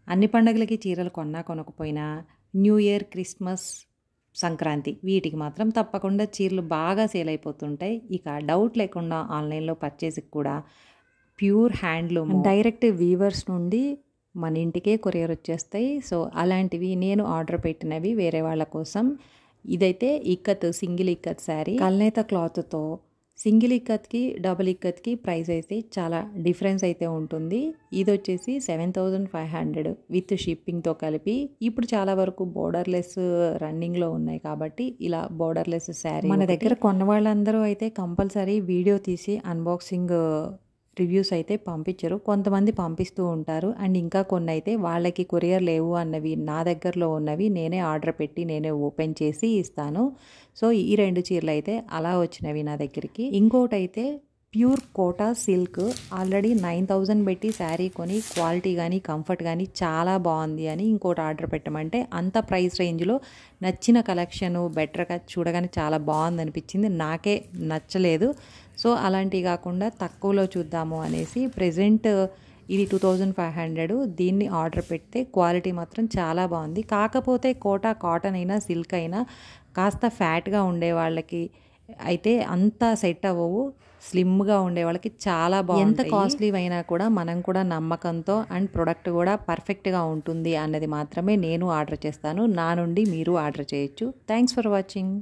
అన్ని పండగలకి చీరలు కొన్నా కొనకపోయినా న్యూ ఇయర్, క్రిస్మస్, సంక్రాంతి వీటికి మాత్రం తప్పకుండా చీరలు బాగా సేల్ అయిపోతుంటాయి. ఇక డౌట్ లేకుండా ఆన్లైన్‌లో పర్చేస్‌కి కూడా ప్యూర్ హ్యాండ్లూమ్ డైరెక్ట్ వీవర్స్ నుండి మన ఇంటికే కొరియర్ వచ్చేస్తాయి. సో, అలాంటివి నేను ఆర్డర్ పెట్టినవి వేరే వాళ్ళ కోసం. ఇదైతే ఇక్కత్, సింగిల్ ఇక్కత్ శారీ కల్నేత క్లాత్‌తో సింగిల్ ఇక్కత్‌కి, డబుల్ ఇక్కత్‌కి ప్రైస్ అయితే చాలా డిఫరెన్స్ అయితే ఉంటుంది. ఇదొచ్చేసి 7500 విత్ షిప్పింగ్‌తో కలిపి. ఇప్పుడు చాలా వరకు బోర్డర్‌లెస్ రన్నింగ్‌లో ఉన్నాయి కాబట్టి ఇలా బోర్డర్‌లెస్ శారీ మన దగ్గర కొన్న వాళ్ళందరూ అయితే కంపల్సరీ వీడియో తీసి అన్బాక్సింగ్ రివ్యూస్ అయితే పంపించరు. కొంతమంది పంపిస్తూ ఉంటారు. అండ్ ఇంకా కొన్ని అయితే వాళ్ళకి కొరియర్ లేవు అన్నవి నా దగ్గరలో ఉన్నవి నేనే ఆర్డర్ పెట్టి నేనే ఓపెన్ చేసి ఇస్తాను. సో, ఈ 2 చీరలు అయితే అలా వచ్చినవి నా దగ్గరికి. ఇంకోటైతే ప్యూర్ కోటా సిల్క్ ఆల్రెడీ 9000 పెట్టి శారీ కొని క్వాలిటీ కానీ కంఫర్ట్ కానీ చాలా బాగుంది అని ఇంకోటి ఆర్డర్ పెట్టమంటే అంత ప్రైస్ రేంజ్లో నచ్చిన కలెక్షను బెటర్గా చూడగానే చాలా బాగుంది అనిపించింది. నాకే నచ్చలేదు. సో, అలాంటివి కాకుండా తక్కువలో చూద్దాము అనేసి ప్రెజెంట్ ఇది 2500 దీన్ని ఆర్డర్ పెడితే క్వాలిటీ మాత్రం చాలా బాగుంది. కాకపోతే కోటా కాటన్ అయినా సిల్క్ అయినా కాస్త ఫ్యాట్గా ఉండే వాళ్ళకి అయితే అంత సెట్ అవ్వవు. స్లిమ్‌గా ఉండే వాళ్ళకి చాలా బాగుంటాయి. ఎంత కాస్ట్లీవి అయినా కూడా మనం కూడా నమ్మకంతో అండ్ ప్రొడక్ట్ కూడా పర్ఫెక్ట్‌గా ఉంటుంది అన్నది మాత్రమే నేను ఆర్డర్ చేస్తాను. నా నుండి మీరు ఆర్డర్ చేయొచ్చు. Thanks for watching.